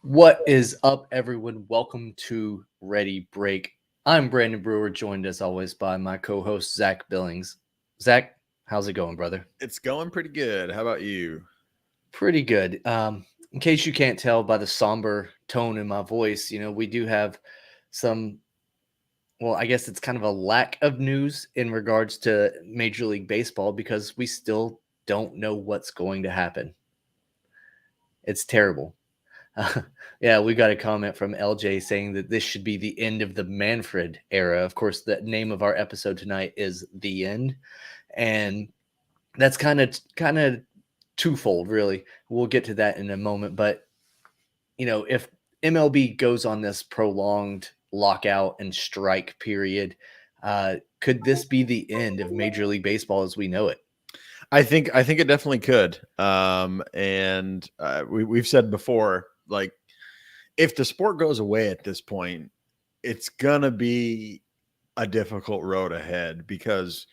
What is up, everyone? Welcome to Ready Break. I'm Brandon Brewer, joined as always by my co-host Zach Billings. Zach, how's it going, brother? It's going pretty good. How about you? Pretty good. In case you can't tell by the somber tone in my voice, we do have some. Well, I guess it's kind of a lack of news in regards to Major League Baseball because we still don't know what's going to happen. It's terrible. Yeah, we got a comment from LJ saying that this should be the end of the Manfred era. Of course, the name of our episode tonight is The End, and that's kind of twofold, really. We'll get to that in a moment, but if MLB goes on this prolonged lockout and strike period, could this be the end of Major League Baseball as we know it? I think it definitely could. And we've said before, like if the sport goes away at this point, it's gonna be a difficult road ahead because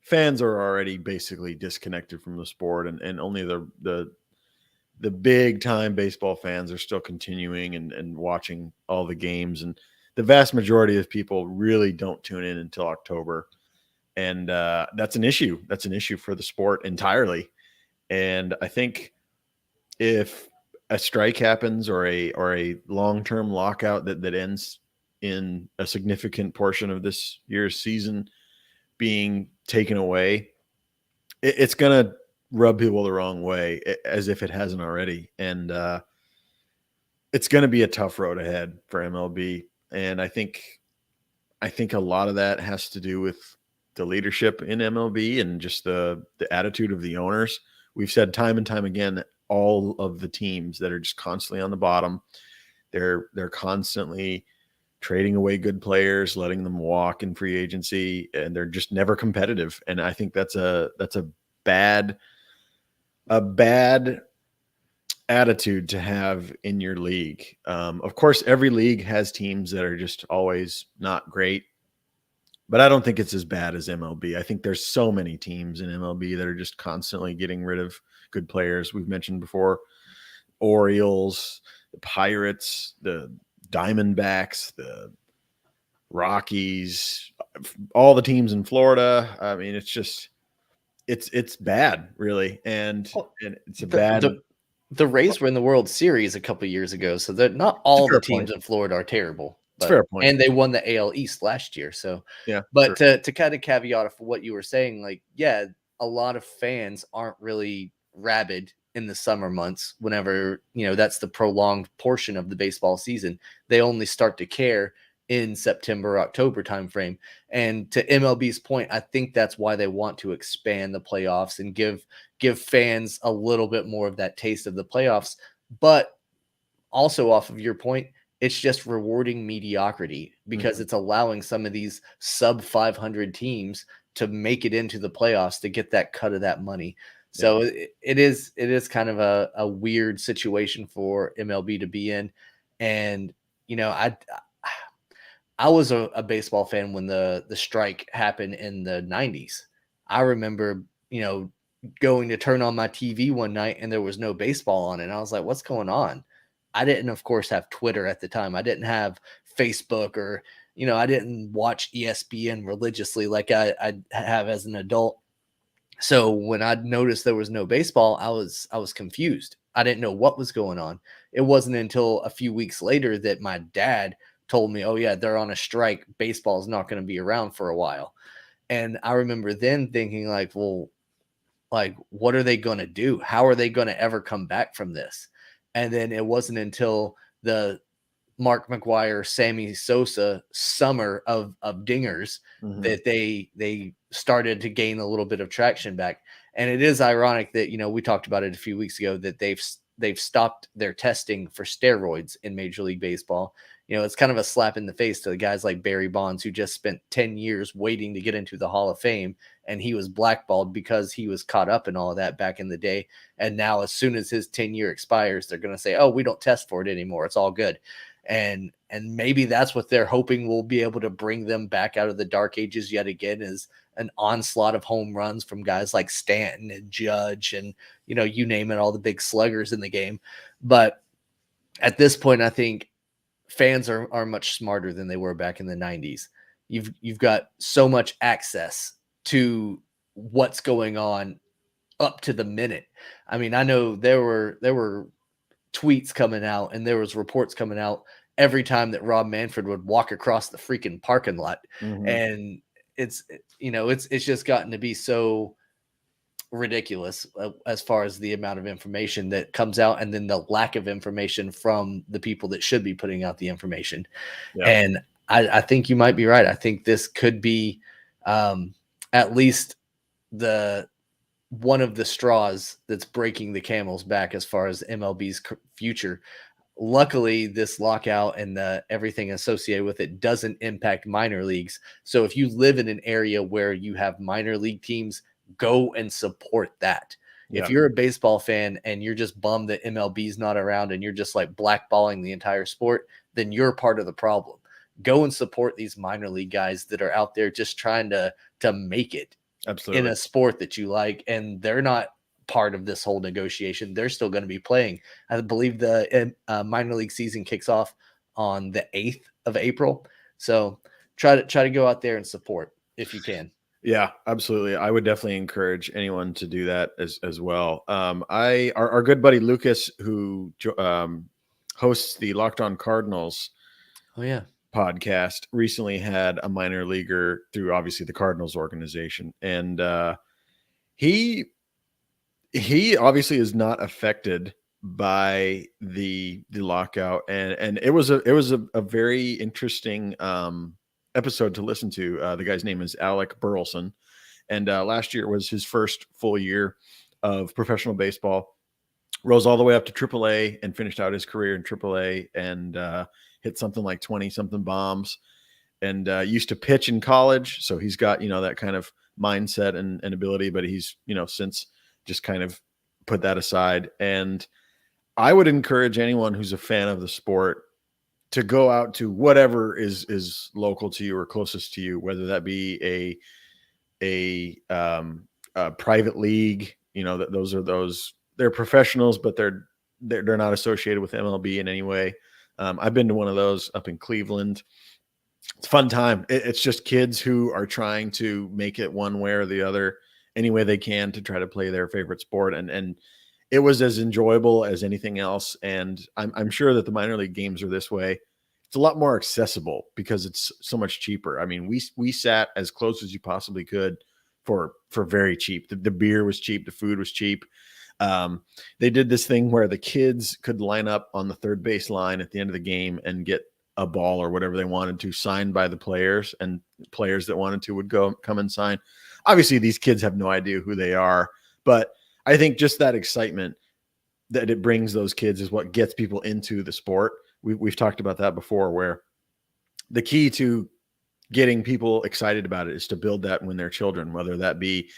fans are already basically disconnected from the sport, and only the big time baseball fans are still continuing and watching all the games, and the vast majority of people really don't tune in until October. And that's an issue. That's an issue for the sport entirely. And I think if a strike happens or a long term lockout that ends in a significant portion of this year's season being taken away, it's gonna rub people the wrong way, as if it hasn't already. And it's going to be a tough road ahead for MLB. And I think a lot of that has to do with the leadership in MLB and just the attitude of the owners. We've said time and time again, all of the teams that are just constantly on the bottom, they're constantly trading away good players, letting them walk in free agency, and they're just never competitive. And I think that's a bad a bad attitude to have in your league. Of course, every league has teams that are just always not great, but I don't think it's as bad as MLB. I think there's so many teams in MLB that are just constantly getting rid of good players. We've mentioned before Orioles, the Pirates, the Diamondbacks, the Rockies, all the teams in Florida. I mean, it's bad, really, and Well, and it's a the bad. the the Rays were in the World Series a couple years ago, so that not It's a all the fair teams point. in Florida are terrible, It's a but fair point. and they won the AL East last year. So, Yeah, but true. to kind of caveat of what you were saying, like, yeah, a lot of fans aren't really rabid in the summer months. Whenever that's the prolonged portion of the baseball season, they only start to care in September, October timeframe. And to MLB's point, I think that's why they want to expand the playoffs and give fans a little bit more of that taste of the playoffs. But also, off of your point, it's just rewarding mediocrity because Mhm. it's allowing some of these sub 500 teams to make it into the playoffs to get that cut of that money. Yeah. So it is kind of a weird situation for MLB to be in. And I was a baseball fan when the strike happened in the 90s. I remember, going to turn on my TV one night and there was no baseball on it. And I was like, what's going on? I didn't, of course, have Twitter at the time. I didn't have Facebook or, I didn't watch ESPN religiously like I have as an adult. So when I noticed there was no baseball, I was confused. I didn't know what was going on. It wasn't until a few weeks later that my dad told me, "Oh yeah, they're on a strike. Baseball is not going to be around for a while." And I remember then thinking like, "Well, like what are they going to do? How are they going to ever come back from this?" And then it wasn't until the Mark McGuire, Sammy Sosa summer of dingers Mhm. that they started to gain a little bit of traction back. And it is ironic that we talked about it a few weeks ago that they've stopped their testing for steroids in Major League Baseball. It's kind of a slap in the face to the guys like Barry Bonds who just spent 10 years waiting to get into the Hall of Fame, and he was blackballed because he was caught up in all of that back in the day. And now as soon as his 10-year expires, they're going to say, "Oh, we don't test for it anymore. It's all good." And maybe that's what they're hoping will be able to bring them back out of the dark ages yet again, is an onslaught of home runs from guys like Stanton and Judge and you name it, all the big sluggers in the game. But at this point, I think fans are much smarter than they were back in the 90s. You've got so much access to what's going on up to the minute. I mean, I know there were tweets coming out and there was reports coming out every time that Rob Manfred would walk across the freaking parking lot. Mhm. And it's it's just gotten to be so ridiculous as far as the amount of information that comes out and then the lack of information from the people that should be putting out the information. Yeah. And I think you might be right. I think this could be at least the one of the straws that's breaking the camel's back as far as MLB's future. Luckily, this lockout and the everything associated with it doesn't impact minor leagues. So if you live in an area where you have minor league teams, go and support that. If Yeah. you're a baseball fan and you're just bummed that MLB's not around and you're just like blackballing the entire sport, then you're part of the problem. Go and support these minor league guys that are out there just trying to make it in Absolutely. a sport that you like, and they're not part of this whole negotiation. They're still going to be playing. I believe the minor league season kicks off on the 8th of April. So try to go out there and support if you can. Yeah, absolutely. I would definitely encourage anyone to do that as well. Our good buddy Lucas, who hosts the Locked On Cardinals Oh yeah. podcast, recently had a minor leaguer through obviously the Cardinals organization, and he obviously is not affected by the lockout, and it was a very interesting episode to listen to. The guy's name is Alec Burleson, and last year was his first full year of professional baseball. Rose all the way up to AAA and finished out his career in AAA, and hit something like 20 something bombs, and used to pitch in college, so he's got that kind of mindset and ability, but he's since just kind of put that aside. And I would encourage anyone who's a fan of the sport to go out to whatever is local to you or closest to you, whether that be a private league. They're professionals, but they're not associated with MLB in any way. I've been to one of those up in Cleveland. It's a fun time. It's just kids who are trying to make it one way or the other, any way they can, to try to play their favorite sport. And it was as enjoyable as anything else. And I'm sure that the minor league games are this way. It's a lot more accessible because it's so much cheaper. I mean, we sat as close as you possibly could for very cheap. The beer was cheap. The food was cheap. They did this thing where the kids could line up on the third base line at the end of the game and get a ball or whatever they wanted to signed by the players, and players that wanted to would come and sign. Obviously, these kids have no idea who they are, but I think just that excitement that it brings those kids is what gets people into the sport. We've talked about that before, where the key to getting people excited about it is to build that when they're children, whether that be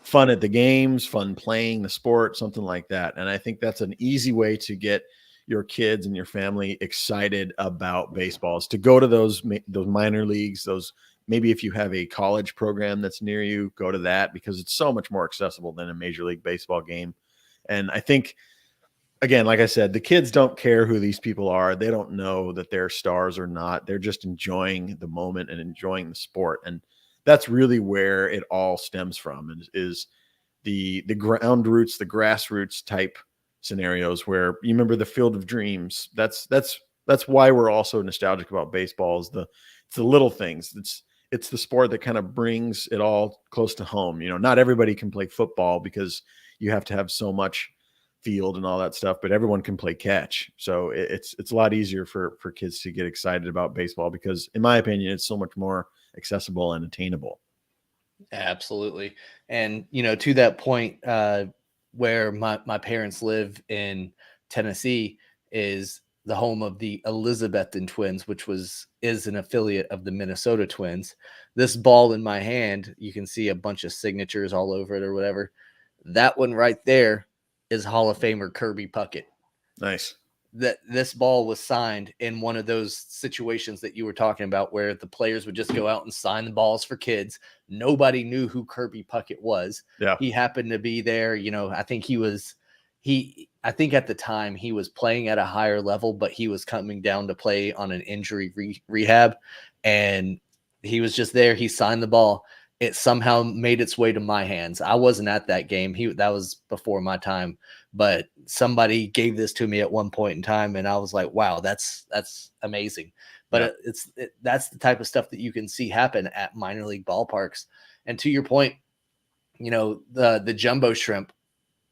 fun at the games, fun playing the sport, something like that. And I think that's an easy way to get your kids and your family excited about baseball, is to go to those minor leagues. Those, maybe if you have a college program that's near you, go to that, because it's so much more accessible than a Major League Baseball game. And I think, again, like I said, the kids don't care who these people are. They don't know that they're stars or not. They're just enjoying the moment and enjoying the sport. And that's really where it all stems from, is the ground roots, the grassroots type scenarios, where you remember the Field of Dreams. That's why we're all so nostalgic about baseball. It's the little things. It's the sport that kind of brings it all close to home. Not everybody can play football because you have to have so much field and all that stuff, but everyone can play catch. So it's a lot easier for kids to get excited about baseball, because in my opinion, it's so much more accessible and attainable. Absolutely. And, to that point, where my parents live in Tennessee is the home of the Elizabethton Twins, which is an affiliate of the Minnesota Twins. This ball in my hand, you can see a bunch of signatures all over it or whatever. That one right there is Hall of Famer Kirby Puckett. Nice. That this ball was signed in one of those situations that you were talking about, where the players would just go out and sign the balls for kids. Nobody knew who Kirby Puckett was. Yeah. He happened to be there. I think he I think at the time he was playing at a higher level, but he was coming down to play on an injury rehab, and he was just there. He signed the ball. It somehow made its way to my hands. I wasn't at that game. That was before my time, but somebody gave this to me at one point in time, and I was like, "Wow, that's amazing." But Yeah. that's the type of stuff that you can see happen at minor league ballparks. And to your point, the jumbo shrimp,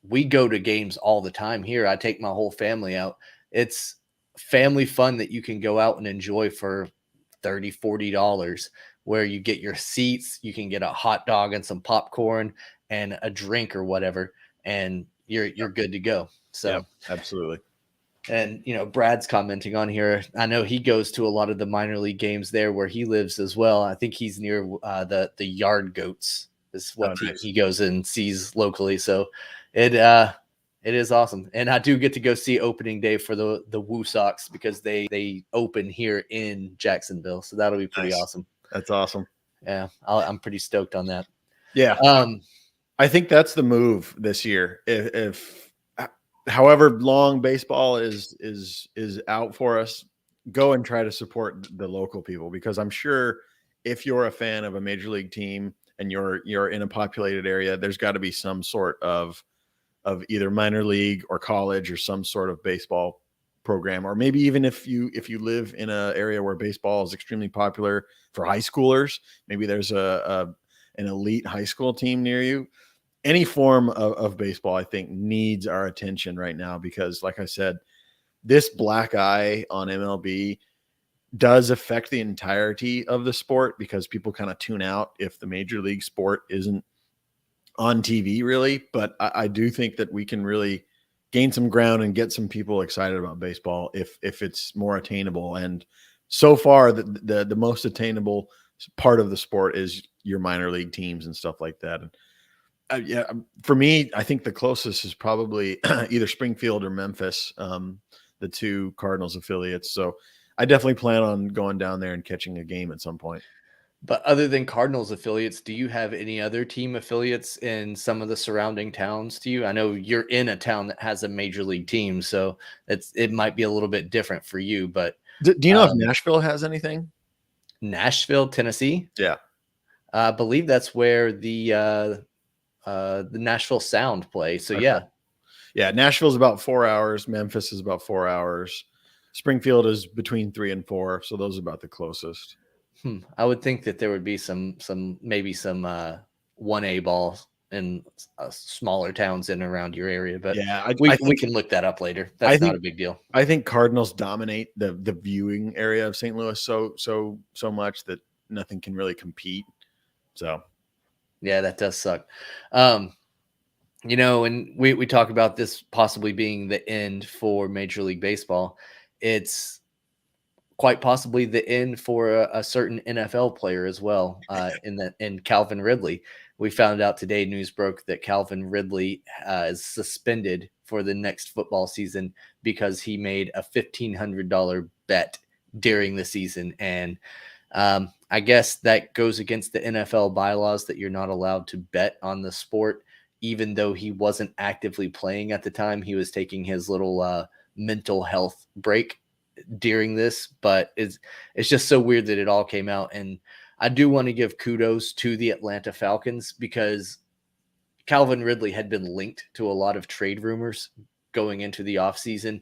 we go to games all the time here. I take my whole family out. It's family fun that you can go out and enjoy for $30-$40, where you get your seats, you can get a hot dog and some popcorn and a drink or whatever, and you're good to go. Yeah, So, absolutely. and Brad's commenting on here. I know he goes to a lot of the minor league games there where he lives as well. I think he's near the Yard Goats is what team Nice. he goes and sees locally. So it is awesome. And I do get to go see opening day for the Woo Sox because they open here in Jacksonville. So that'll be pretty Nice. awesome. That's awesome. Yeah, I'm pretty stoked on that. Yeah. I think that's the move this year. If however long baseball is out for us, go and try to support the local people, because I'm sure if you're a fan of a major league team and you're in a populated area, there's got to be some sort of either minor league or college or some sort of baseball program. Or maybe even if you live in an area where baseball is extremely popular for high schoolers, maybe there's an elite high school team near you. Any form of baseball, I think, needs our attention right now, because like I said, this black eye on MLB does affect the entirety of the sport, because people kind of tune out if the major league sport isn't on TV really. But I do think that we can really gain some ground and get some people excited about baseball if it's more attainable. And so far, the most attainable part of the sport is your minor league teams and stuff like that. And yeah, for me, I think the closest is probably either Springfield or Memphis, the two Cardinals affiliates. So I definitely plan on going down there and catching a game at some point. But other than Cardinals affiliates, do you have any other team affiliates in some of the surrounding towns to you? I know you're in a town that has a major league team, so it might be a little bit different for you. But Do you know if Nashville has anything? Nashville, Tennessee? Yeah. I believe that's where the Nashville Sound play. So Okay. yeah. Yeah, Nashville's about 4 hours. Memphis is about 4 hours. Springfield is between 3 and 4, so those are about the closest. I would think that there would be maybe some 1A balls in smaller towns in and around your area, but yeah, we can look that up later. That's not a big deal. I think Cardinals dominate the viewing area of St. Louis so much that nothing can really compete. So yeah, that does suck. And we talk about this possibly being the end for Major League Baseball. It's quite possibly the end for a certain NFL player as well. In Calvin Ridley, we found out today, news broke that Calvin Ridley is suspended for the next football season because he made a $1,500 bet during the season, and I guess that goes against the NFL bylaws that you're not allowed to bet on the sport, even though he wasn't actively playing at the time. He was taking his little mental health break during this, but it's just so weird that it all came out. And I do want to give kudos to the Atlanta Falcons, because Calvin Ridley had been linked to a lot of trade rumors going into the offseason,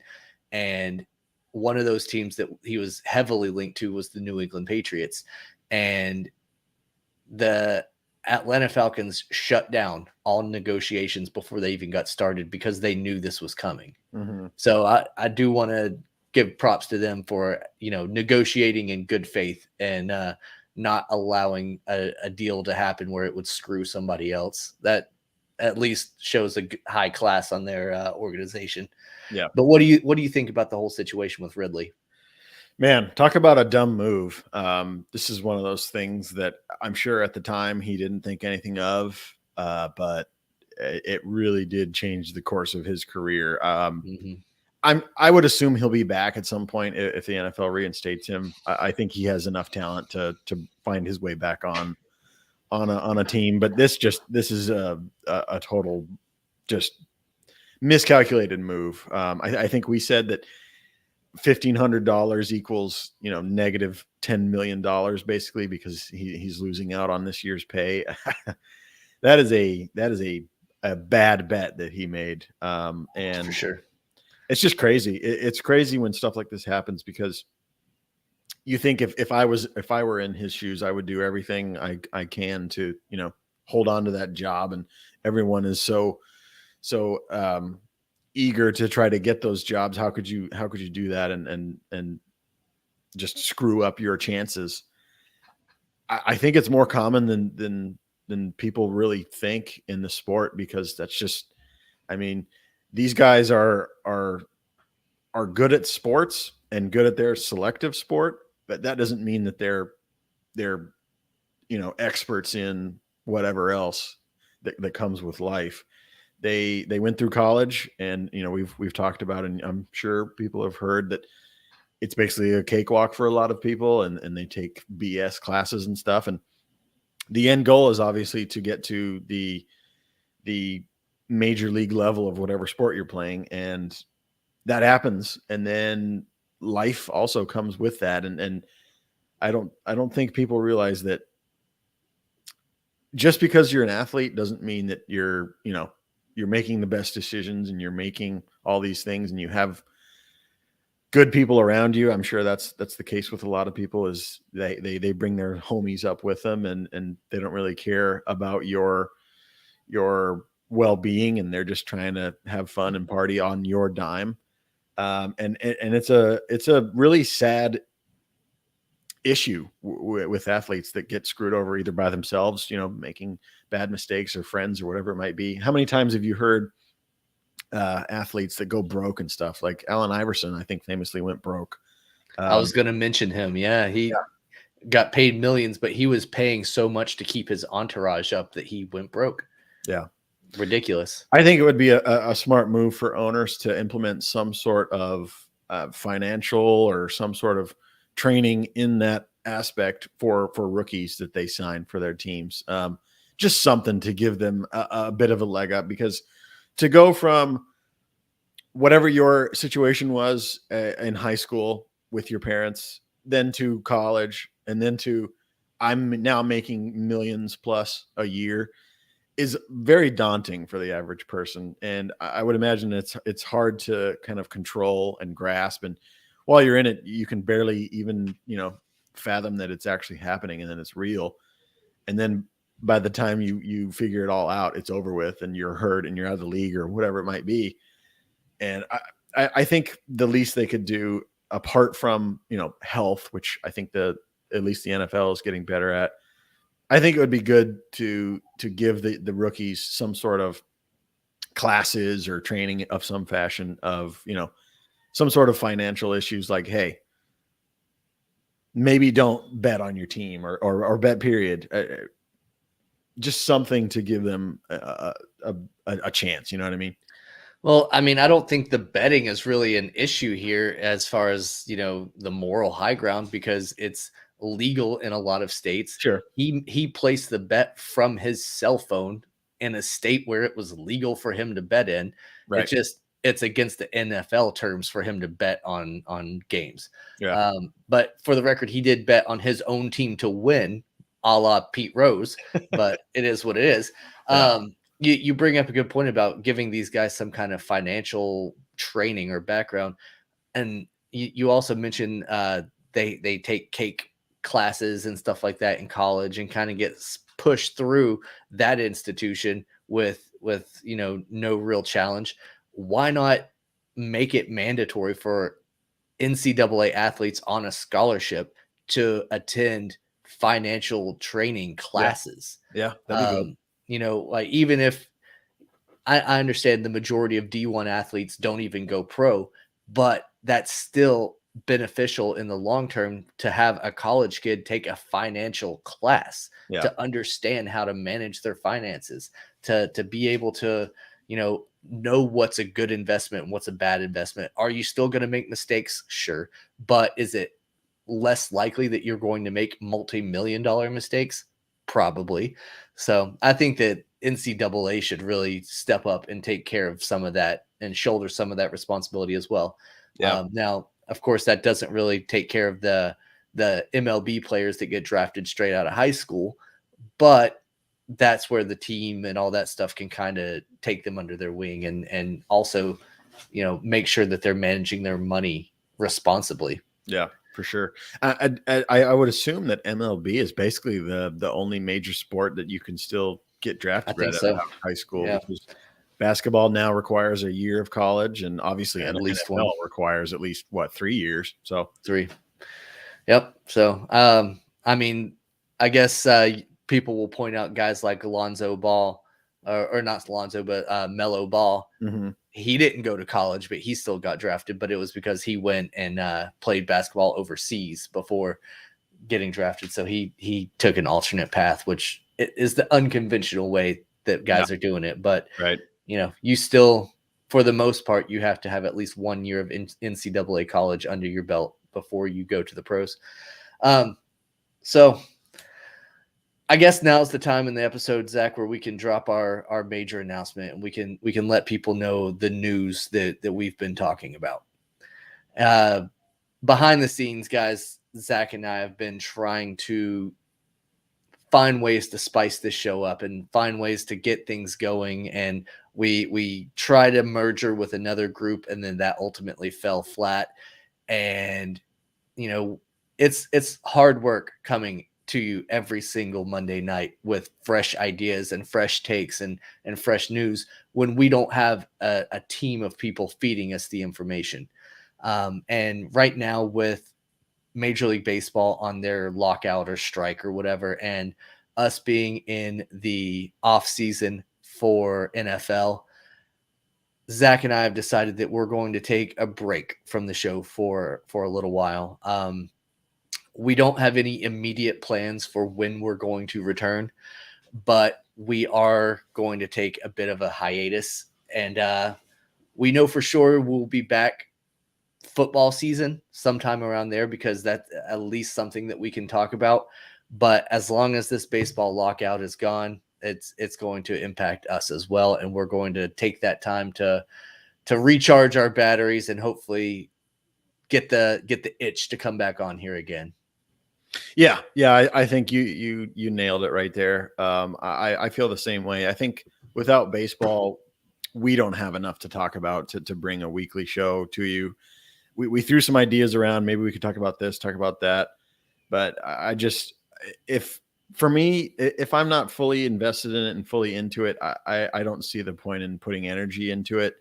and one of those teams that he was heavily linked to was the New England Patriots. And the Atlanta Falcons shut down all negotiations before they even got started because they knew this was coming. mm-hmm. So I do want to give props to them for negotiating in good faith and not allowing a deal to happen where it would screw somebody else. That at least shows a high class on their organization. Yeah. But what do you think about the whole situation with Ridley? Man, talk about a dumb move. This is one of those things that I'm sure at the time he didn't think anything of, but it really did change the course of his career. I would assume he'll be back at some point if the NFL reinstates him. I think he has enough talent to find his way back on a team. But this is a total just miscalculated move. I think we said that $1,500 equals, negative $10 million basically, because he's losing out on this year's pay. that is a bad bet that he made. For And sure. it's just crazy. It's crazy when stuff like this happens, because you think if I were in his shoes, I would do everything I can to, hold on to that job. And everyone is so eager to try to get those jobs. How could you do that and just screw up your chances? I think it's more common than people really think in the sport, because that's just, I mean, these guys are good at sports and good at their selective sport, but that doesn't mean that they're experts in whatever else that comes with life. They went through college, and we've talked about, and I'm sure people have heard that it's basically a cakewalk for a lot of people, and they take BS classes and stuff. And the end goal is obviously to get to the major league level of whatever sport you're playing, and that happens. And then life also comes with that. And I don't think people realize that just because you're an athlete doesn't mean that you're making the best decisions, and you're making all these things, and you have good people around you. I'm sure that's the case with a lot of people, is they bring their homies up with them, and they don't really care about your well-being, and they're just trying to have fun and party on your dime. And it's a really sad issue with athletes that get screwed over either by themselves, making bad mistakes, or friends, or whatever it might be. How many times have you heard athletes that go broke and stuff? Like Allen Iverson, I think, famously went broke. I was going to mention him. Yeah. He got paid millions, but he was paying so much to keep his entourage up that he went broke. Yeah. Ridiculous. I think it would be a smart move for owners to implement some sort of financial or some sort of training in that aspect for rookies that they sign for their teams. Just something to give them a bit of a leg up, because to go from whatever your situation was in high school with your parents, then to college, and then to I'm now making millions plus a year, is very daunting for the average person. And I would imagine it's hard to kind of control and grasp. And while you're in it, you can barely even, fathom that it's actually happening, and then it's real. And then by the time you figure it all out, it's over with, and you're hurt, and you're out of the league, or whatever it might be. And I think the least they could do, apart from, health, which I think at least the NFL is getting better at, I think it would be good to give the rookies some sort of classes or training of some fashion of, some sort of financial issues, like, hey, maybe don't bet on your team, or bet, period. Just something to give them a chance. You know what I mean? Well, I mean, I don't think the betting is really an issue here as far as, the moral high ground, because it's legal in a lot of states. Sure. He placed the bet from his cell phone in a state where it was legal for him to bet in. Right. It's against the NFL terms for him to bet on games. Yeah. But for the record, he did bet on his own team to win, a la Pete Rose, but it is what it is. Yeah. You bring up a good point about giving these guys some kind of financial training or background. And you also mentioned they take cake classes and stuff like that in college, and kind of get pushed through that institution with no real challenge. Why not make it mandatory for NCAA athletes on a scholarship to attend financial training classes? Yeah, that'd be good. Like, even if I understand the majority of D1 athletes don't even go pro, but that's still beneficial in the long term to have a college kid take a financial class to understand how to manage their finances, to be able to, know what's a good investment and what's a bad investment. Are you still going to make mistakes? Sure. But is it less likely that you're going to make multi-million-dollar mistakes? probably. So I think that NCAA should really step up and take care of some of that and shoulder some of that responsibility as well. Yeah. Now, of course, that doesn't really take care of the MLB players that get drafted straight out of high school, but that's where the team and all that stuff can kind of take them under their wing and also, make sure that they're managing their money responsibly. Yeah, for sure. I would assume that MLB is basically the only major sport that you can still get I drafted think right out so. of high school, Yeah, because basketball now requires a year of college, and obviously at least NFL one, requires at least 3 years. So three. Yep. So, I mean, I guess people will point out guys like Alonzo Ball, or not Alonzo, but Mello Ball. mhm. He didn't go to college, but he still got drafted. But it was because he went and played basketball overseas before getting drafted. So he took an alternate path, which is the unconventional way that Yeah, guys are doing it. But right. you still, for the most part, you have to have at least 1 year of NCAA college under your belt before you go to the pros. So I guess now's the time in the episode, Zach, where we can drop our major announcement and we can let people know the news that we've been talking about. Behind the scenes, guys, Zach and I have been trying to find ways to spice this show up and find ways to get things going. And we tried a merger with another group, and then that ultimately fell flat. And it's hard work coming to you every single Monday night with fresh ideas and fresh takes and fresh news when we don't have a team of people feeding us the information. And right now, with Major League Baseball on their lockout or strike or whatever, and us being in the off season for NFL, Zach and I have decided that we're going to take a break from the show for a little while. We don't have any immediate plans for when we're going to return, but we are going to take a bit of a hiatus, and we know for sure we'll be back football season sometime around there, because that's at least something that we can talk about. But as long as this baseball lockout is gone, it's going to impact us as well, and we're going to take that time to recharge our batteries and hopefully get the itch to come back on here again. Yeah, I think you nailed it right there. I feel the same way. I think without baseball, we don't have enough to talk about to bring a weekly show to you. We threw some ideas around. Maybe we could talk about this, talk about that. But I just, if for me, if I'm not fully invested in it and fully into it, I don't see the point in putting energy into it.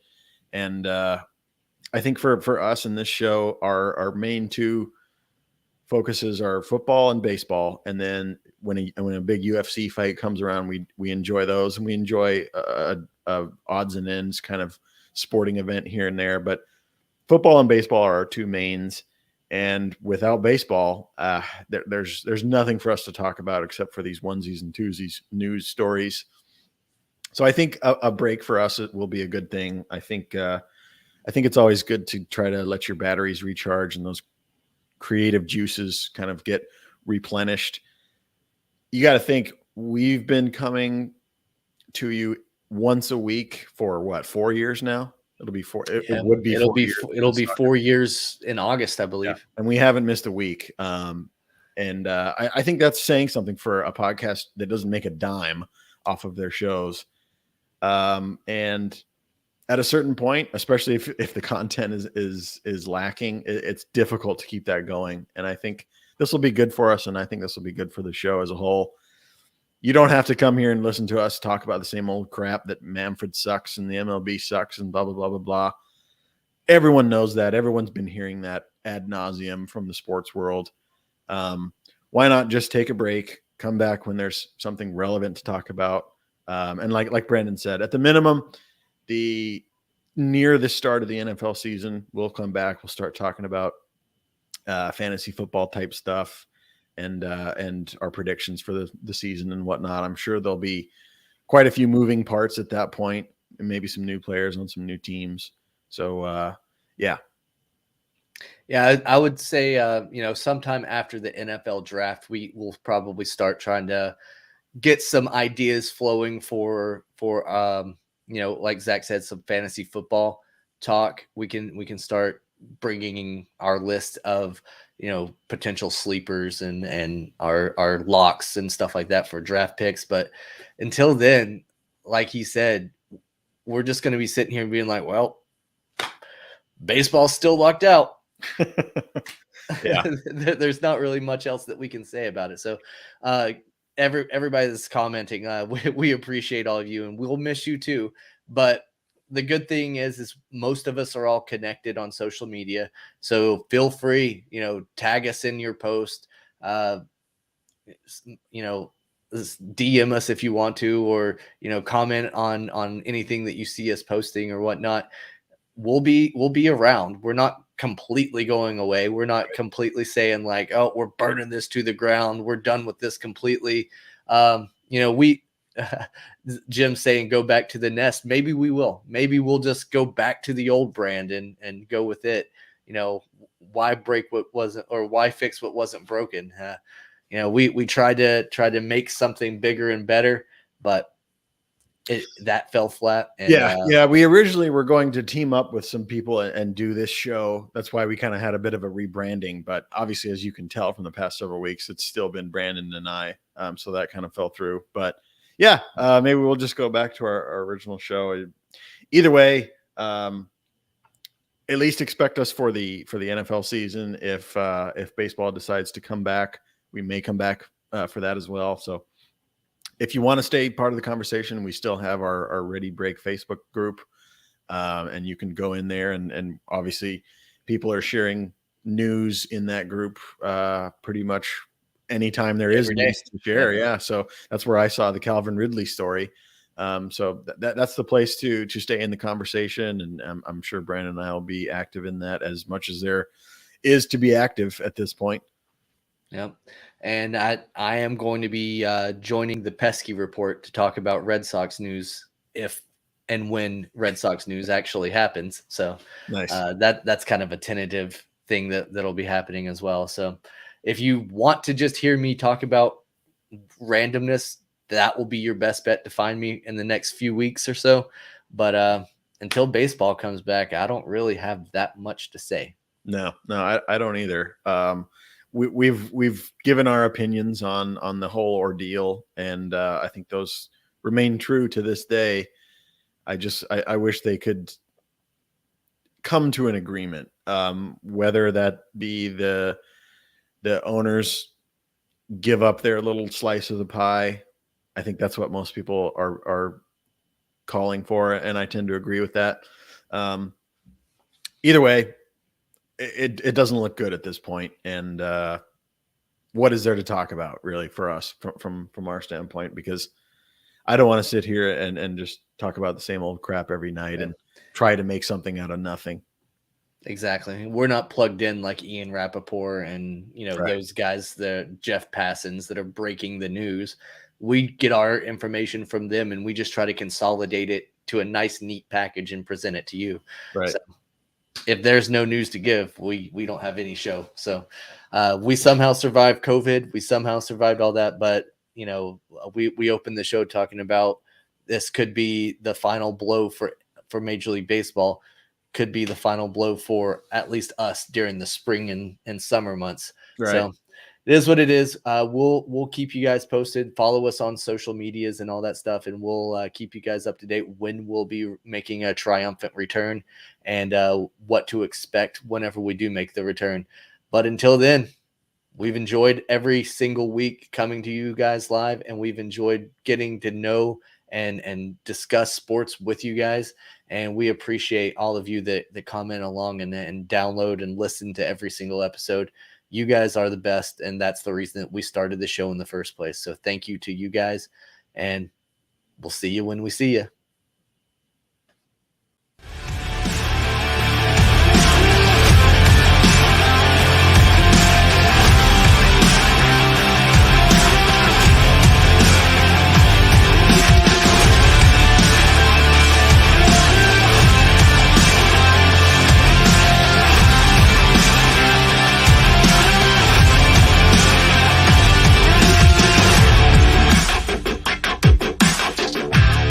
And I think for us in this show, our main two focuses are football and baseball. And then when a big UFC fight comes around, we enjoy those, and we enjoy a odds and ends kind of sporting event here and there. But football and baseball are our two mains, and without baseball, there's nothing for us to talk about except for these onesies and twosies news stories. So I think a break for us will be a good thing. I think it's always good to try to let your batteries recharge and those creative juices kind of get replenished. You got to think, we've been coming to you once a week for what, 4 years now? It'll be four. It would be. It'll be 4 years in August, I believe. Yeah. And we haven't missed a week. And I think that's saying something for a podcast that doesn't make a dime off of their shows. And at a certain point, especially if the content is lacking, it's difficult to keep that going. And I think this will be good for us, and I think this will be good for the show as a whole. You don't have to come here and listen to us talk about the same old crap that Manfred sucks and the MLB sucks and blah, blah, blah, blah, blah. Everyone knows that. Everyone's been hearing that ad nauseum from the sports world. Why not just take a break, come back when there's something relevant to talk about? And like Brandon said, at the minimum, near the start of the NFL season, we'll come back. We'll start talking about fantasy football type stuff and our predictions for the season and whatnot. I'm sure there'll be quite a few moving parts at that point, and maybe some new players on some new teams. So yeah. I would say sometime after the NFL draft, we will probably start trying to get some ideas flowing for like Zach said, some fantasy football talk. We can start bringing our list of potential sleepers and our locks and stuff like that for draft picks. But until then, like he said, we're just going to be sitting here and being like, well, baseball's still locked out. Yeah. There's not really much else that we can say about it. So everybody that's commenting, we appreciate all of you, and we'll miss you too. But the good thing is most of us are all connected on social media. So feel free, tag us in your post, DM us if you want to, or, comment on anything that you see us posting or whatnot. We'll be around. We're not completely going away. We're not completely saying like, oh, we're burning this to the ground. We're done with this completely. We Jim saying go back to the nest. Maybe we will. Maybe we'll just go back to the old brand and go with it. Why break what wasn't, or why fix what wasn't broken? We tried to make something bigger and better, but that fell flat. And yeah. We originally were going to team up with some people and do this show. That's why we kind of had a bit of a rebranding. But obviously, as you can tell from the past several weeks, it's still been Brandon and I. So that kind of fell through. But yeah, maybe we'll just go back to our original show. Either way, at least expect us for the NFL season. If baseball decides to come back, we may come back for that as well. So if you want to stay part of the conversation, we still have our Ready Break Facebook group, and you can go in there, and obviously people are sharing news in that group pretty much anytime there is news to share. Yeah. So that's where I saw the Calvin Ridley story. So that's the place to stay in the conversation, and I'm sure Brandon and I will be active in that as much as there is to be active at this point. Yep. And I am going to be joining the Pesky Report to talk about Red Sox news if and when Red Sox news actually happens. So nice. That's kind of a tentative thing that'll be happening as well. So if you want to just hear me talk about randomness, that will be your best bet to find me in the next few weeks or so. But until baseball comes back, I don't really have that much to say. No, I don't either. We've given our opinions on the whole ordeal, and I think those remain true to this day. I wish they could come to an agreement, whether that be the owners give up their little slice of the pie. I think that's what most people are calling for, and I tend to agree with that. Either way, it doesn't look good at this point. And what is there to talk about really for us from our standpoint? Because I don't want to sit here and just talk about the same old crap every night and try to make something out of nothing. Exactly. We're not plugged in like Ian Rappaport and, Right. those guys, the Jeff Passons that are breaking the news. We get our information from them and we just try to consolidate it to a nice, neat package and present it to you. Right. So if there's no news to give, we don't have any show. So we somehow survived COVID. We somehow survived all that. But, we opened the show talking about this could be the final blow for Major League Baseball. Could be the final blow for at least us during the spring and summer months. Right. So it is what it is. We'll keep you guys posted. Follow us on social medias and all that stuff, and we'll keep you guys up to date when we'll be making a triumphant return and what to expect whenever we do make the return. But until then, we've enjoyed every single week coming to you guys live, and we've enjoyed getting to know and discuss sports with you guys. And we appreciate all of you that comment along and download and listen to every single episode. You guys are the best, and that's the reason that we started the show in the first place. So thank you to you guys, and we'll see you when we see you.